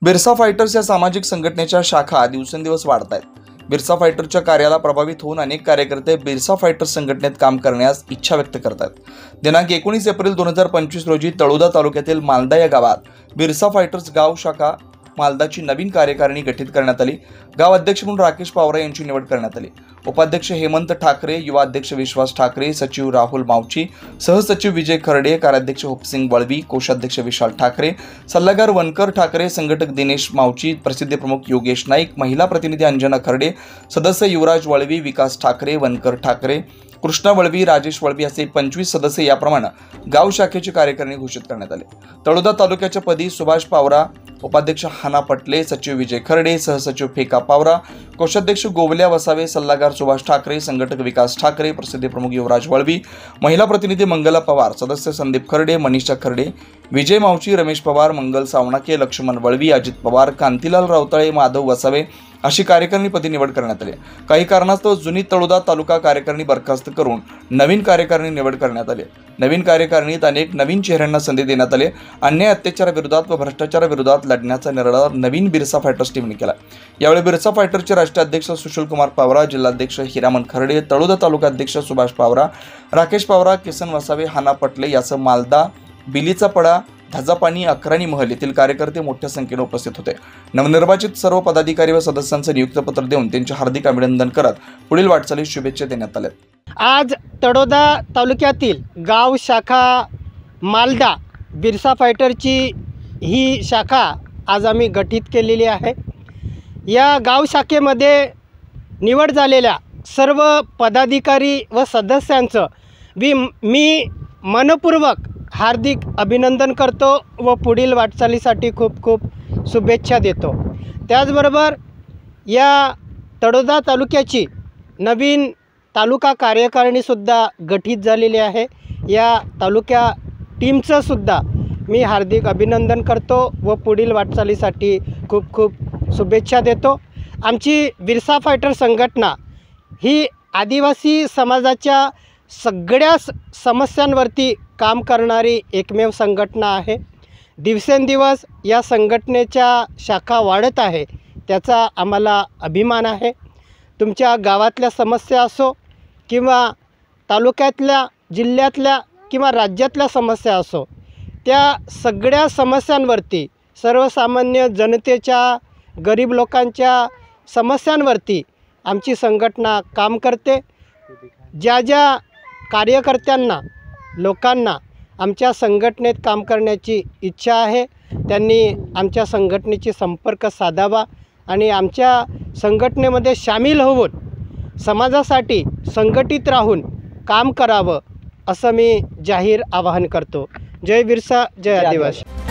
Birsa fighters या सामाजिक संघटनेच्या शाखा दिवसेंदिवस वाढत आहेत। बिरसा फायटरच्या कार्याला प्रभावित होऊन अनेक कार्यकर्ते बिरसा फायटर्स संघटनेत काम करण्यास इच्छा व्यक्त करतात। दिनांक 19 एप्रिल 2025 रोजी तळोदा तालुक्यातील मालदा या गावात बिरसा फायटर्स गाव शाखा मालदाची नवीन कार्यकारिणी गठीत करण्यात आली। गाव अध्यक्ष म्हणून राकेश पवार यांची निवड करण्यात आली। उपाध्यक्ष हेमंत ठाकरे, युवा अध्यक्ष विश्वास ठाकरे, सचिव राहुल मावची, सहसचिव विजय खर्डे, कार्याध्यक्ष होपसिंग वळवी, कोषाध्यक्ष विशाल ठाकरे, सल्लागार वनकर ठाकरे, संघटक दिनेश मावची, प्रसिद्धी प्रमुख योगेश नाईक, महिला प्रतिनिधी अंजना खर्डे, सदस्य युवराज वळवी, विकास ठाकरे, वनकर ठाकरे, कृष्णा वळवी, राजेश वळवी असे 25 सदस्य याप्रमाणे गाव शाखेची कार्यकारिणी घोषित करण्यात आले। तळोदा तालुक्याच्या पदी सुभाष पावरा, उपाध्यक्ष हाना पटले, सचिव विजय खर्डे, सहसचिव फेका पावरा, कोषाध्यक्ष गोवल्या वसावे, सल्लागार सुभाष ठाकरे, संघटक विकास ठाकरे, प्रसिद्धी प्रमुख युवराज वळवी, महिला प्रतिनिधी मंगला पवार, सदस्य संदीप खर्डे, मनीषा खर्डे, विजय मावची, रमेश पवार, मंगल सावणाके, लक्ष्मण वळवी, अजित पवार, कांतीलाल रावतळे, माधव वसावे अशी कार्यकारिणीपदी निवड करण्यात आली। काही कारणास्तव जुनी तळोदा तालुका कार्यकारिणी बरखास्त करून नवीन कार्यकारिणी निवड करण्यात आली। नवीन कार्यकारिणीत अनेक नवीन चेहऱ्यांना संधी देण्यात आली। अन्याय अत्याचाराविरोधात व भ्रष्टाचाराविरोधात लढण्याचा निर्धार नवीन बिरसा फायटर्स टीमने केला। यावेळी बिरसा फायटरचे राष्ट्रीय अध्यक्ष सुशील कुमार पावरा, जिल्हाध्यक्ष हिरामन खर्डे, तळोदा तालुका अध्यक्ष सुभाष पावरा, राकेश पावरा, किसन वसावे, हाना पटले यासह मालदा, बिलीचा पडा, धजापाणी, अकराणी महल येथील कार्यकर्ते मोठ्या संख्येने उपस्थित होते। नवनिर्वाचित सर्व पदाधिकारी व सदस्यांचे नियुक्तपत्र देऊन त्यांचे हार्दिक अभिनंदन करत पुढील वाटचालीस शुभेच्छा देण्यात आल्या। आज तळोदा तालुक्यातील गाव शाखा मालदा बिरसा फायटरची ही शाखा आज आम्ही गठीत केलेली आहे। या गाव शाखेमध्ये निवड झालेल्या सर्व पदाधिकारी व सदस्यांचं मी मनपूर्वक हार्दिक अभिनंदन करतो व पुढील वाटचालीसाठी खूप खूप शुभेच्छा देतो। त्याचबरोबर या तळोदा तालुक्याची नवीन तालुका कार्यकारिणीसुद्धा गठीत झालेली आहे। या तालुक्या टीमचं सुद्धा मी हार्दिक अभिनंदन करतो व पुढील वाटचालीसाठी खूप खूप शुभेच्छा देतो। आमची बिरसा फायटर संघटना ही आदिवासी समाजाच्या सगळ्या समस्यांवरती काम करणारी एकमेव संघटना आहे। दिवसेंदिवस या संघटनेच्या शाखा वाढत आहे, त्याचा आम्हाला अभिमान आहे। तुमच्या गावातल्या समस्या असो किंवा तालुक्यातल्या, जिल्ह्यातल्या किंवा राज्यातल्या समस्या असो, त्या सगळ्या समस्यांवरती, सर्वसामान्य जनतेच्या, गरीब लोकांच्या समस्यांवरती आमची संघटना काम करते। ज्या ज्या कार्यकर्त्यांना, लोकांना आमच्या संघटनेत काम करण्याची इच्छा आहे त्यांनी आमच्या संघटनेशी संपर्क साधावा आणि आमच्या संघटनेमध्ये सामील होऊन समाजासाठी संघटित राहून काम करावं असं मी जाहीर आवाहन करतो। जय बिरसा, जय आदिवासी।